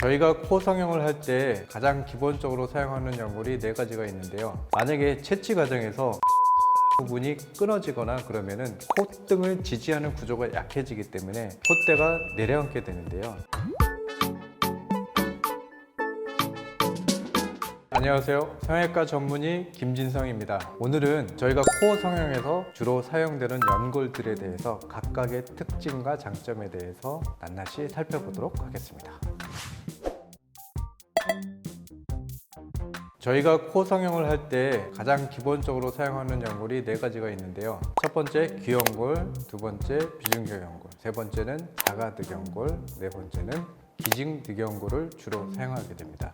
저희가 코 성형을 할 때 가장 기본적으로 사용하는 연골이 네 가지가 있는데요. 만약에 채취 과정에서 부분이 끊어지거나 그러면은 콧등을 지지하는 구조가 약해지기 때문에 콧대가 내려앉게 되는데요. 안녕하세요. 성형외과 전문의 김진성입니다. 오늘은 저희가 코 성형에서 주로 사용되는 연골들에 대해서 각각의 특징과 장점에 대해서 낱낱이 살펴보도록 하겠습니다. 저희가 코 성형을 할 때 가장 기본적으로 사용하는 연골이 네 가지가 있는데요. 첫 번째 귀연골, 두 번째 비중격연골, 세 번째는 자가늑연골, 네 번째는 기증늑연골을 주로 사용하게 됩니다.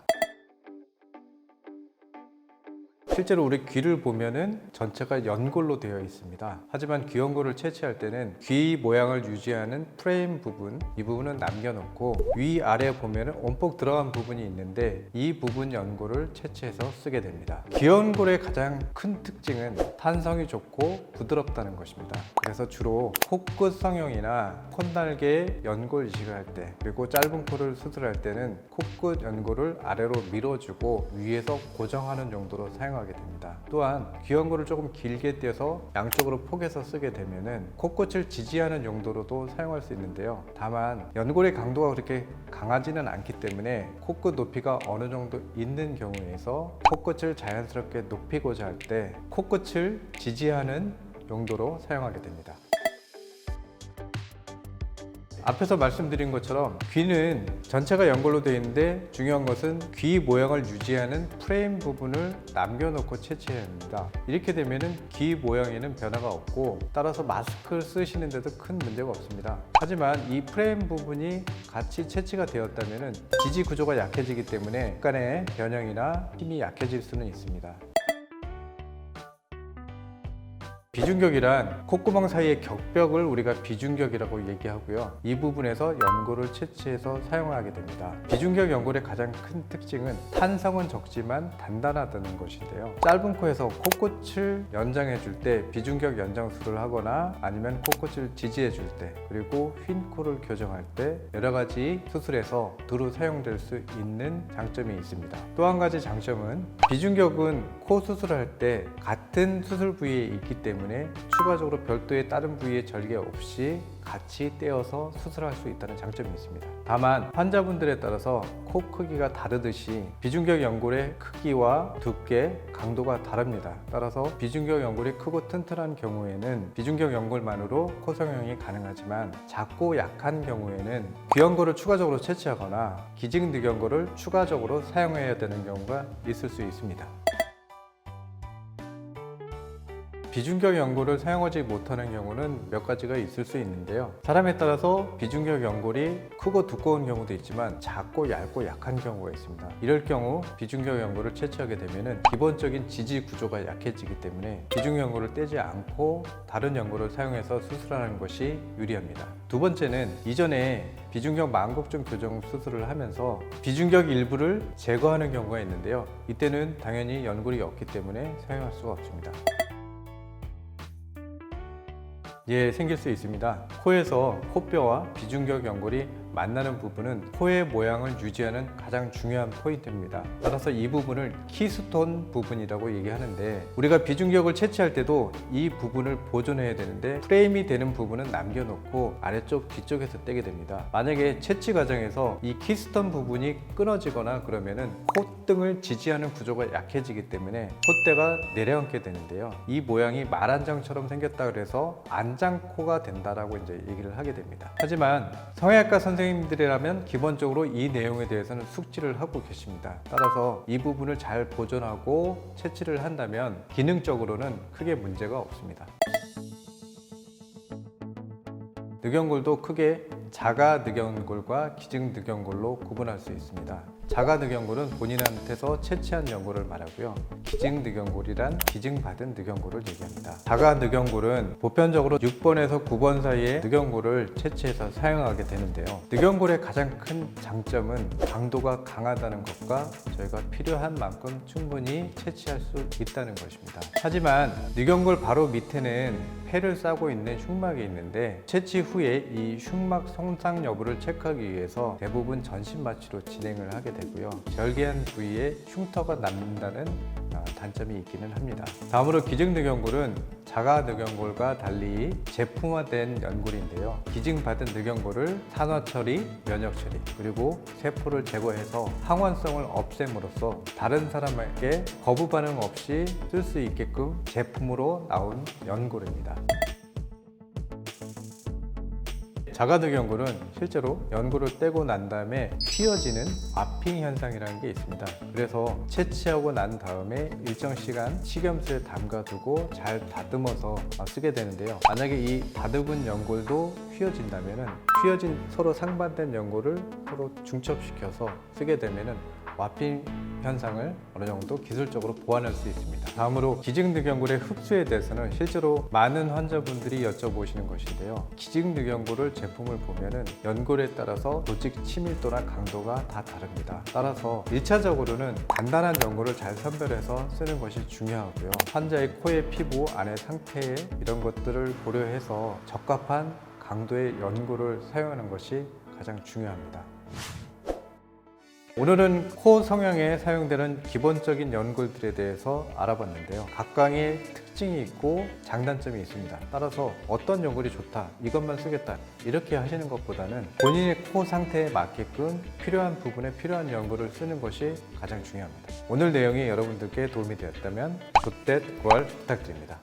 실제로 우리 귀를 보면은 전체가 연골로 되어 있습니다. 하지만 귀연골을 채취할 때는 귀 모양을 유지하는 프레임 부분, 이 부분은 남겨놓고 위아래 보면은 움푹 들어간 부분이 있는데 이 부분 연골을 채취해서 쓰게 됩니다. 귀연골의 가장 큰 특징은 탄성이 좋고 부드럽다는 것입니다. 그래서 주로 코끝 성형이나 콧날개 연골 이식을 할 때, 그리고 짧은 코를 수술할 때는 코끝 연골을 아래로 밀어주고 위에서 고정하는 용도로 사용하게 됩니다. 또한 귀연골을 조금 길게 떼서 양쪽으로 포개서 쓰게 되면은 코끝을 지지하는 용도로도 사용할 수 있는데요. 다만 연골의 강도가 그렇게 강하지는 않기 때문에 코끝 높이가 어느 정도 있는 경우에서 코끝을 자연스럽게 높이고자 할 때 코끝을 지지하는 용도로 사용하게 됩니다. 앞에서 말씀드린 것처럼 귀는 전체가 연골로 되어 있는데 중요한 것은 귀 모양을 유지하는 프레임 부분을 남겨놓고 채취해야 합니다. 이렇게 되면 귀 모양에는 변화가 없고 따라서 마스크를 쓰시는데도 큰 문제가 없습니다. 하지만 이 프레임 부분이 같이 채취가 되었다면 지지 구조가 약해지기 때문에 약간의 변형이나 힘이 약해질 수는 있습니다. 비중격이란 콧구멍 사이의 격벽을 우리가 비중격이라고 얘기하고요. 이 부분에서 연골을 채취해서 사용하게 됩니다. 비중격 연골의 가장 큰 특징은 탄성은 적지만 단단하다는 것인데요. 짧은 코에서 코끝을 연장해 줄 때 비중격 연장술을 하거나 아니면 코끝을 지지해 줄 때, 그리고 휜 코를 교정할 때 여러 가지 수술에서 두루 사용될 수 있는 장점이 있습니다. 또 한 가지 장점은 비중격은 코 수술할 때 같은 수술 부위에 있기 때문에 추가적으로 별도의 다른 부위의 절개 없이 같이 떼어서 수술할 수 있다는 장점이 있습니다. 다만 환자분들에 따라서 코 크기가 다르듯이 비중격 연골의 크기와 두께, 강도가 다릅니다. 따라서 비중격 연골이 크고 튼튼한 경우에는 비중격 연골만으로 코 성형이 가능하지만 작고 약한 경우에는 귀연골을 추가적으로 채취하거나 기증늑연골을 추가적으로 사용해야 되는 경우가 있을 수 있습니다. 비중격 연골을 사용하지 못하는 경우는 몇 가지가 있을 수 있는데요. 사람에 따라서 비중격 연골이 크고 두꺼운 경우도 있지만 작고 얇고 약한 경우가 있습니다. 이럴 경우 비중격 연골을 채취하게 되면 기본적인 지지 구조가 약해지기 때문에 비중격 연골을 떼지 않고 다른 연골을 사용해서 수술하는 것이 유리합니다. 두 번째는 이전에 비중격 망곡증 교정 수술을 하면서 비중격 일부를 제거하는 경우가 있는데요. 이때는 당연히 연골이 없기 때문에 사용할 수가 없습니다. 생길 수 있습니다. 코에서 코뼈와 비중격 연골이 만나는 부분은 코의 모양을 유지하는 가장 중요한 포인트입니다. 따라서 이 부분을 키스톤 부분이라고 얘기하는데 우리가 비중격을 채취할 때도 이 부분을 보존해야 되는데 프레임이 되는 부분은 남겨놓고 아래쪽 뒤쪽에서 떼게 됩니다. 만약에 채취 과정에서 이 키스톤 부분이 끊어지거나 그러면은 콧등을 지지하는 구조가 약해지기 때문에 콧대가 내려앉게 되는데요. 이 모양이 말한장처럼 생겼다 그래서 안장코가 된다라고 이제 얘기를 하게 됩니다. 하지만 성형외과 선생님들이라면 기본적으로 이 내용에 대해서는 숙지를 하고 계십니다. 따라서 이 부분을 잘 보존하고 채취를 한다면 기능적으로는 크게 문제가 없습니다. 늑연골도 크게 자가늑연골과 기증늑연골로 구분할 수 있습니다. 자가늑연골은 본인한테서 채취한 연골을 말하고요. 기증늑연골이란 기증받은 늑연골을 얘기합니다. 자가늑연골은 보편적으로 6번에서 9번 사이에 늑연골을 채취해서 사용하게 되는데요. 늑연골의 가장 큰 장점은 강도가 강하다는 것과 저희가 필요한 만큼 충분히 채취할 수 있다는 것입니다. 하지만 늑연골 바로 밑에는 폐를 싸고 있는 흉막이 있는데 채취 후에 이 흉막 손상 여부를 체크하기 위해서 대부분 전신 마취로 진행을 하게 되고요. 절개한 부위에 흉터가 남는다는 단점이 있기는 합니다. 다음으로 기증늑연골은 자가 늑연골과 달리 제품화된 연골인데요. 기증받은 늑연골을 산화처리, 면역처리, 그리고 세포를 제거해서 항원성을 없앰으로써 다른 사람에게 거부 반응 없이 쓸 수 있게끔 제품으로 나온 연골입니다. 자가늑연골은 실제로 연골을 떼고 난 다음에 휘어지는 와핑 현상이라는 게 있습니다. 그래서 채취하고 난 다음에 일정 시간 식염수에 담가두고 잘 다듬어서 쓰게 되는데요. 만약에 이 다듬은 연골도 휘어진다면 휘어진 서로 상반된 연골을 서로 중첩시켜서 쓰게 되면 와핑 현상을 어느 정도 기술적으로 보완할 수 있습니다. 다음으로 기증늑연골의 흡수에 대해서는 실제로 많은 환자분들이 여쭤보시는 것인데요. 기증늑연골을 제품을 보면은 연골에 따라서 조직 친밀도나 강도가 다 다릅니다. 따라서 1차적으로는 단단한 연골을 잘 선별해서 쓰는 것이 중요하고요. 환자의 코의 피부 안의 상태 이런 것들을 고려해서 적합한 강도의 연골을 사용하는 것이 가장 중요합니다. 오늘은 코 성형에 사용되는 기본적인 연골들에 대해서 알아봤는데요. 각각의 특징이 있고 장단점이 있습니다. 따라서 어떤 연골이 좋다, 이것만 쓰겠다 이렇게 하시는 것보다는 본인의 코 상태에 맞게끔 필요한 부분에 필요한 연골을 쓰는 것이 가장 중요합니다. 오늘 내용이 여러분들께 도움이 되었다면 좋댓 구알 부탁드립니다.